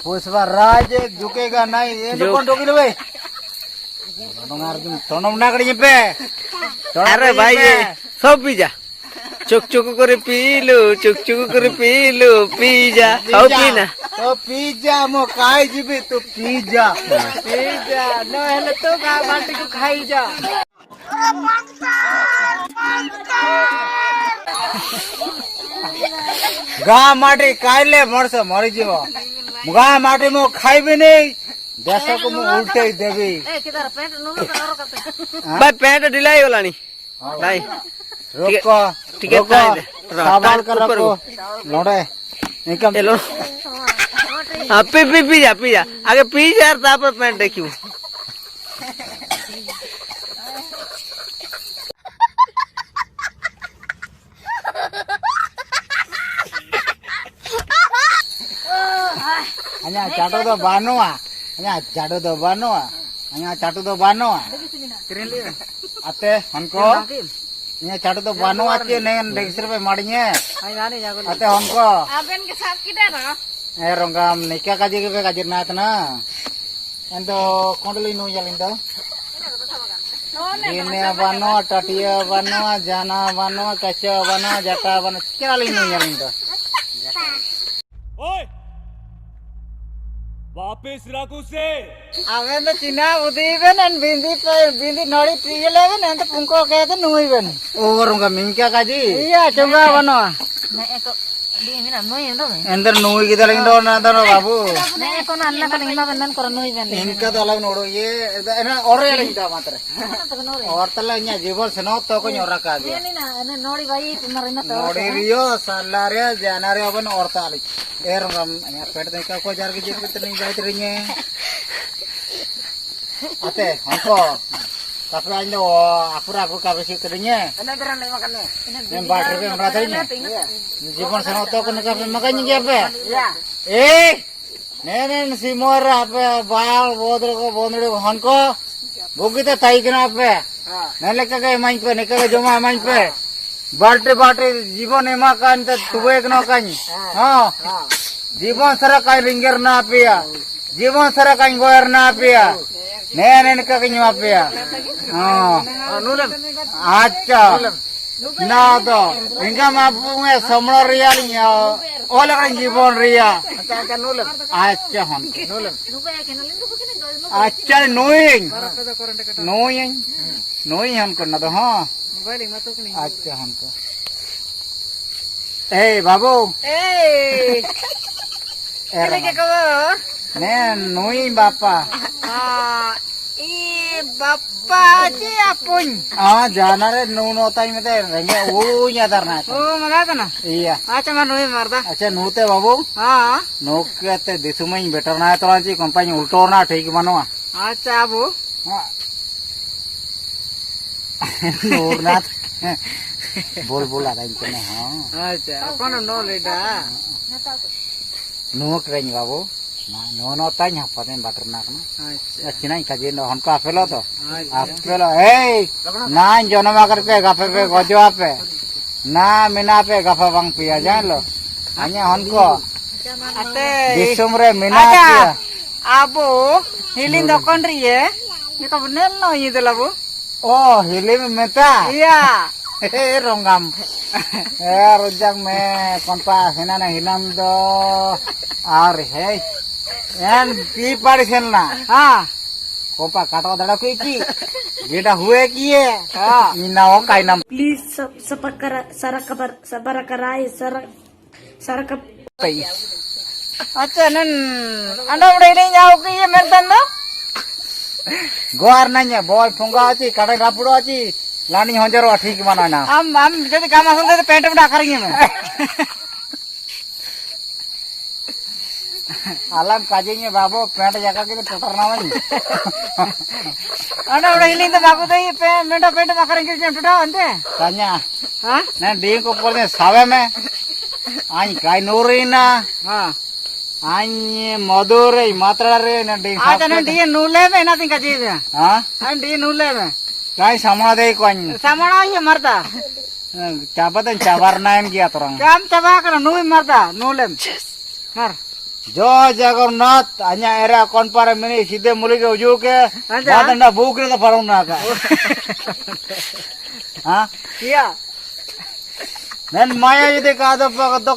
पुष्पराज झुकेगा नहीं ये तो कौन ठोकी लो पे अरे भाई ये सब पिज्जा चुक चुक करे पीलू चुक चुक करे पीलू पिज्जा सब पीना तो पिज्जा मो खाई जीबी तो पिज्जा पिज्जा न हेले तो गा बाटी को खाई जा गाँ माटी काले मरस मरी जीव गाँ माटी मो खाइबी नहीं देश को मो उल्टे देवी भाई पेंट ढिलाई होलानी भाई रोको ठीक है सवाल कर रखो लोड़े निकम हेलो हां पिज्जा पिज्जा आगे पिज्जा तापर पेंट देखियो अन्या चाटो तो बानोआ अन्या चाटो तो बानोआ अन्या चाटो तो बानोआ अते हमको अन्या चाटो तो बानोआ के ने डेक्सर पे माड़िए अते हमको आबेन के साथ किदा ना ए रंगाम निका काजी के काजिर नात ना एंतो कोंडली नु जलिंदो इने बानोआ टटिया बानोआ जाना बानोआ कच्चा बानोआ जटा बानोआ केराली नु जलिंदो ओए वापस राखू से अबे तो चिना उदीबन एन बिंदी नड़ी पियलेबन एन तो पुंको कहते नुईबन ओवरंगा मिंका काजी iya coba bano nek eko di mina noi endo ender nui kita lagi dona dona babu nek eko nanna kan ima benan kor noi ben इनका तो अलग नोड़ो ये एना और ये लगी था मात्र और तला nya जीवन सनो तो को नोरा का दिया ni na ne nori bai marina to नोड़ी रियो सालारे जानारे अपन और ताली रंगम या पेट देखा को जार के जीव कितनी जाइत रही आते हमको काफी आज लो आपुर आपुर काफी सीख रही है मैं बात रहे हैं रात रही जीवन सनो तो को काफी मकान क्या पे ए ने सिमोर आपे बाल बोदर को बोंदड़े को हनको भूखी तो ताई के ना पे ने लेके गए माइन पे निकल के जमा माइन पे बाटे बाटे जीवन एमा कान तो तुवे एक नो कान हां जीवन सरा काई रिंगर ना पिया जीवन सरा काई गोयर ना पिया ने का कहीं मा पिया हां अच्छा ना तो इनका मापू में समण रिया लिया ओला का जीवन रिया अच्छा हम अच्छा नोई हम करना तो हां अच्छा हमको ए बाबू ke ko ने नोई बापा i bappa ji apun हाँ जाना रे नू नोताई में ते रहेंगे वो या तरना o maga na iya acha ma noi marda अच्छा नूते बाबू ha नो कहते दिसुमई बेटर ना तो जी कंपनी उल्टो ना ठीक मानो acha abu हाँ नूर ना बोल बोला था इनको ने हाँ acha kono no leda नू करेंगे बाबू ना नो नोताई यहाँ पता नहीं बटर ना कना acha अच्छी नहीं काजे नो हमको अफेलो तो अफेलो ए ना जन्म आकर पे गफे पे गजवा पे ना मिना पे गफा बंग पिया जान लो अन्य हमको ate दिसुम रे मिना acha पिया abu hilin dokon riye ni ka bener no yi delabu ओ हिली में मेता iya ए रोंगम ए रोजक में कोनपा हिना ना हिनम दो आर है एन पी पारिसन ना ha कोपा काटो दड़ा कोई की गेटा हुए की है ha इना हो काई नाम प्लीज सरक पई acha nen anda udah ini jauh ke ye merdan do गोर नहीं बॉय फुंगा आची काटे रापुड़ो आची लानी हंजरो ठीक माना ना am jadi काम asun te pent में डाकर ये मैं आलम काजेंगे बाबू पेंट जगह के टटर ना वनी anda udah ini te babu te pent makar ke jam tuda ante कान्या ha ना डी को ऊपर में सावे में आई काई नोरीना ha Anye modore matra re na ding acha nen dia nule me na ting kaji be ha an dia nule me Kai sama deh koin. Sama aja marta. Coba tuh cabar nain kia orang. Kam coba karena nui marta, nulem. Mar. Jo Jagannath hanya era konpar mini सीधे मुली के उजू के बाद अंडा भूख रहे तो फरों ना का हाँ Iya. नैन माया यदि का तो